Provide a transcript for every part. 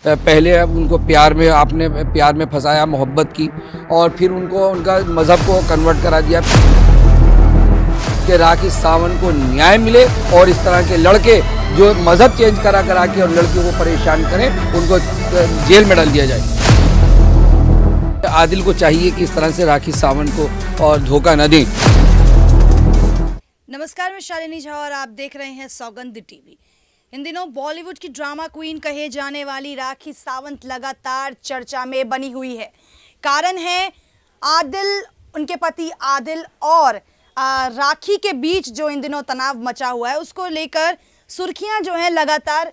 पहले अब उनको प्यार में आपने प्यार में फंसाया, मोहब्बत की, और फिर उनको उनका मज़हब को कन्वर्ट करा दिया कि राखी सावंत को न्याय मिले और इस तरह के लड़के जो मज़हब चेंज करा के और लड़कियों को परेशान करें उनको जेल में डाल दिया जाए। आदिल को चाहिए कि इस तरह से राखी सावंत को और धोखा न दें। नमस्कार, मैं शालिनी झा और आप देख रहे हैं सौगंध टीवी। इन दिनों बॉलीवुड की ड्रामा क्वीन कहे जाने वाली राखी सावंत लगातार चर्चा में बनी हुई है। कारण है आदिल, उनके पति आदिल और राखी के बीच जो इन दिनों तनाव मचा हुआ है, उसको लेकर सुर्खियां जो हैं लगातार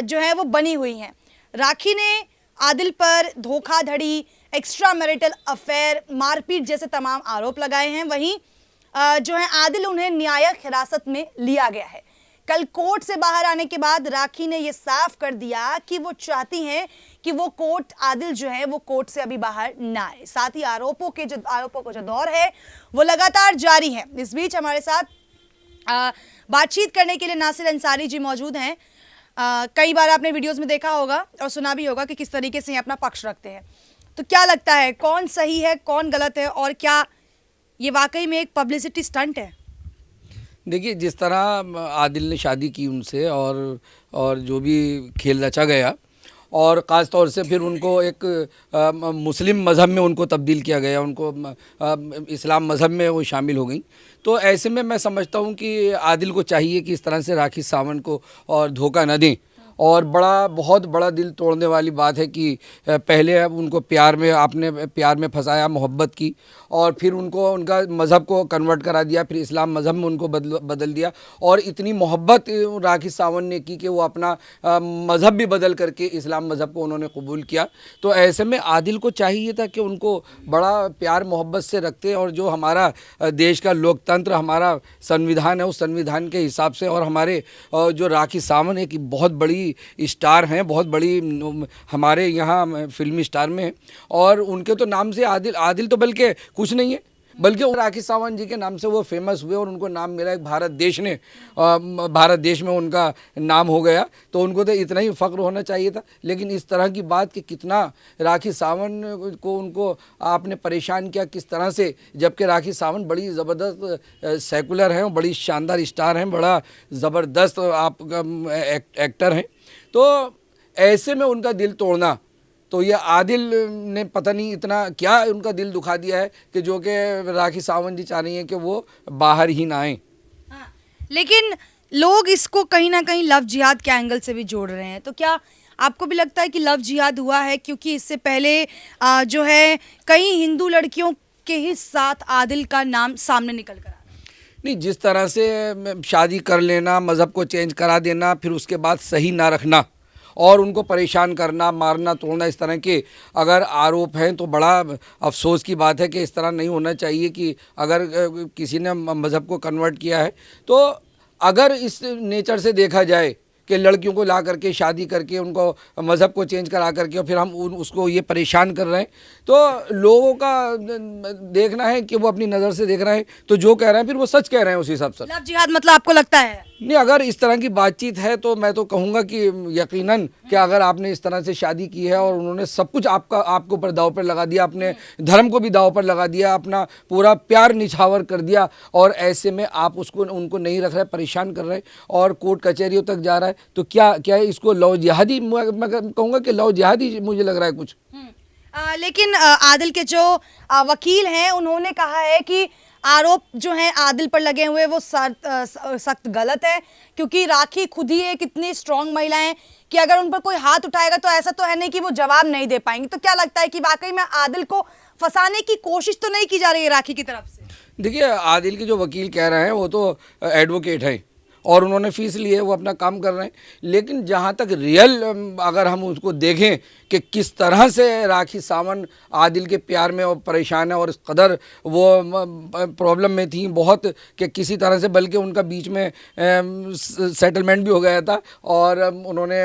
जो है वो बनी हुई हैं। राखी ने आदिल पर धोखाधड़ी, एक्स्ट्रा मैरिटल अफेयर, मारपीट जैसे तमाम आरोप लगाए हैं। वहीं जो है आदिल, उन्हें न्यायिक हिरासत में लिया गया है। कल कोर्ट से बाहर आने के बाद राखी ने यह साफ कर दिया कि वो चाहती हैं कि वो आदिल जो है वो कोर्ट से अभी बाहर ना आए। साथ ही आरोपों को जो दौर है वो लगातार जारी है। इस बीच हमारे साथ बातचीत करने के लिए नासिर अंसारी जी मौजूद हैं। कई बार आपने वीडियोस में देखा होगा और सुना भी होगा कि किस तरीके से अपना पक्ष रखते हैं। तो क्या लगता है, कौन सही है, कौन गलत है, और क्या ये वाकई में एक पब्लिसिटी स्टंट है? देखिए, जिस तरह आदिल ने शादी की उनसे और जो भी खेल रचा गया, और ख़ास तौर से फिर उनको एक मुस्लिम मज़हब में उनको तब्दील किया गया, उनको इस्लाम मज़हब में वो शामिल हो गई। तो ऐसे में मैं समझता हूँ कि आदिल को चाहिए कि इस तरह से राखी सावंत को और धोखा न दें। और बहुत बड़ा दिल तोड़ने वाली बात है कि पहले अब उनको आपने प्यार में फंसाया, मोहब्बत की, और फिर उनको उनका मज़हब को कन्वर्ट करा दिया, फिर इस्लाम मज़हब में उनको बदल दिया। और इतनी मोहब्बत राखी सावंत ने की कि वो अपना मज़हब भी बदल करके इस्लाम मज़हब को उन्होंने कबूल किया। तो ऐसे में आदिल को चाहिए था कि उनको बड़ा प्यार मोहब्बत से रखते, और जो हमारा देश का लोकतंत्र, हमारा संविधान है, उस संविधान के हिसाब से, और हमारे जो राखी सावंत एक बहुत बड़ी स्टार हैं, बहुत बड़ी हमारे यहाँ फिल्मी स्टार में, और उनके तो नाम से आदिल तो बल्कि कुछ नहीं है, बल्कि राखी सावंत जी के नाम से वो फेमस हुए और उनको नाम मिला। एक भारत देश में उनका नाम हो गया, तो उनको तो इतना ही फ़ख्र होना चाहिए था। लेकिन इस तरह की बात कि कितना राखी सावंत को उनको आपने परेशान किया, किस तरह से, जबकि राखी सावंत बड़ी ज़बरदस्त सेकुलर हैं, बड़ी शानदार स्टार हैं, बड़ा ज़बरदस्त आप एक्टर हैं। तो ऐसे में उनका दिल तोड़ना, तो ये आदिल ने पता नहीं इतना क्या उनका दिल दुखा दिया है कि जो कि राखी सावंत जी चाह रही हैं कि वो बाहर ही ना आए। हाँ, लेकिन लोग इसको कहीं ना कहीं लव जिहाद के एंगल से भी जोड़ रहे हैं। तो क्या आपको भी लगता है कि लव जिहाद हुआ है? क्योंकि इससे पहले जो है कई हिंदू लड़कियों के ही साथ आदिल का नाम सामने निकल कर नहीं, जिस तरह से शादी कर लेना, मज़हब को चेंज करा देना, फिर उसके बाद सही ना रखना और उनको परेशान करना, मारना, तोड़ना, इस तरह के अगर आरोप हैं तो बड़ा अफसोस की बात है कि इस तरह नहीं होना चाहिए। कि अगर किसी ने मज़हब को कन्वर्ट किया है, तो अगर इस नेचर से देखा जाए कि लड़कियों को ला करके शादी करके उनको मज़हब को चेंज करा करके और फिर हम उसको ये परेशान कर रहे हैं, तो लोगों का देखना है कि वो अपनी नज़र से देख रहे हैं, तो जो कह रहे हैं फिर वो सच कह रहे हैं उस हिसाब से। लव जिहाद मतलब आपको लगता है? नहीं, अगर इस तरह की बातचीत है तो मैं तो कहूँगा कि यकीनन कि अगर आपने इस तरह से शादी की है और उन्होंने सब कुछ आपके ऊपर दाव पर लगा दिया, अपने धर्म को भी दाव पर लगा दिया, अपना पूरा प्यार निछावर कर दिया, और ऐसे में आप उनको नहीं रख रहे, परेशान कर रहे और कोर्ट कचहरियों तक जा रहा है, तो क्या इसको लव जिहादी, मैं कहूँगा कि लव जिहादी मुझे लग रहा है कुछ। लेकिन आदिल के जो वकील हैं उन्होंने कहा है कि आरोप जो हैं आदिल पर लगे हुए वो सख्त गलत है, क्योंकि राखी खुद ही एक इतनी स्ट्रांग महिला है कि अगर उन पर कोई हाथ उठाएगा तो ऐसा तो है नहीं कि वो जवाब नहीं दे पाएंगी। तो क्या लगता है कि वाकई में आदिल को फंसाने की कोशिश तो नहीं की जा रही है राखी की तरफ से? देखिए, आदिल के जो वकील कह रहे हैं वो तो एडवोकेट हैं और उन्होंने फ़ीस ली है, वो अपना काम कर रहे हैं। लेकिन जहाँ तक रियल अगर हम उसको देखें कि किस तरह से राखी सावंत आदिल के प्यार में और परेशान है, और इस कदर वो प्रॉब्लम में थी बहुत कि किसी तरह से, बल्कि उनका बीच में सेटलमेंट भी हो गया था और उन्होंने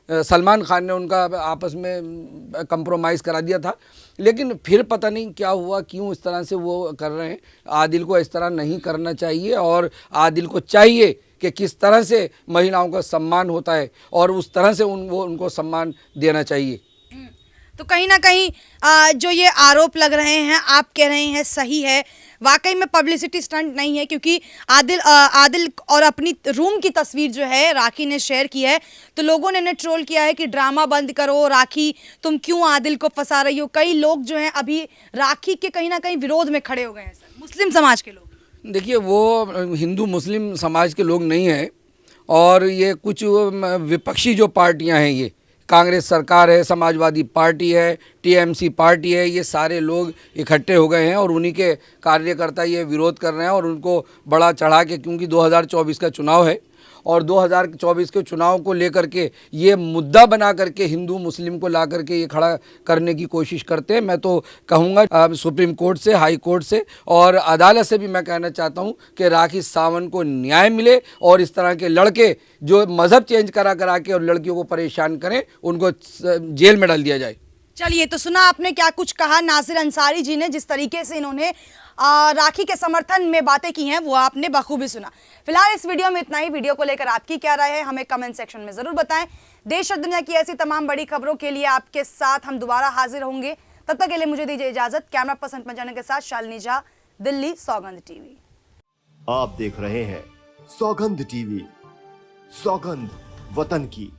सलमान खान ने उनका आपस में कंप्रोमाइज़ करा दिया था, लेकिन फिर पता नहीं क्या हुआ, क्यों इस तरह से वो कर रहे हैं। आदिल को इस तरह नहीं करना चाहिए और आदिल को चाहिए कि किस तरह से महिलाओं का सम्मान होता है और उस तरह से उनको सम्मान देना चाहिए। तो कहीं ना कहीं जो ये आरोप लग रहे हैं, आप कह रहे हैं सही है, वाकई में पब्लिसिटी स्टंट नहीं है, क्योंकि आदिल और अपनी रूम की तस्वीर जो है राखी ने शेयर की है, तो लोगों ने इन्हें ट्रोल किया है कि ड्रामा बंद करो, राखी तुम क्यों आदिल को फंसा रही हो। कई लोग जो हैं अभी राखी के कहीं ना कहीं विरोध में खड़े हो गए हैं सर, मुस्लिम समाज के लोग। देखिए, वो हिंदू मुस्लिम समाज के लोग नहीं हैं, और ये कुछ विपक्षी जो पार्टियां हैं, ये कांग्रेस सरकार है, समाजवादी पार्टी है, टीएमसी पार्टी है, ये सारे लोग इकट्ठे हो गए हैं और उन्हीं के कार्यकर्ता ये विरोध कर रहे हैं और उनको बड़ा चढ़ा के, क्योंकि 2024 का चुनाव है और 2024 के चुनाव को लेकर के ये मुद्दा बना करके हिंदू मुस्लिम को ला करके ये खड़ा करने की कोशिश करते हैं। मैं तो कहूँगा सुप्रीम कोर्ट से, हाई कोर्ट से और अदालत से भी मैं कहना चाहता हूँ कि राखी सावंत को न्याय मिले और इस तरह के लड़के जो मज़हब चेंज करा के और लड़कियों को परेशान करें, उनको जेल में डाल दिया जाए। चलिए, तो सुना आपने क्या कुछ कहा नासिर अंसारी जी ने, जिस तरीके से इन्होंने राखी के समर्थन में बातें की हैं वो आपने बखूबी सुना। फिलहाल इस वीडियो में इतना ही। वीडियो को लेकर आपकी क्या राय है हमें कमेंट सेक्शन में जरूर बताएं। देश और दुनिया की ऐसी तमाम बड़ी खबरों के लिए आपके साथ हम दोबारा हाजिर होंगे। तब तक के लिए मुझे दीजिए इजाजत। कैमरा पर्सन पंजाना के साथ शालिनी झा, दिल्ली, सौगंध टीवी। आप देख रहे हैं सौगंध टीवी, सौगंध वतन की।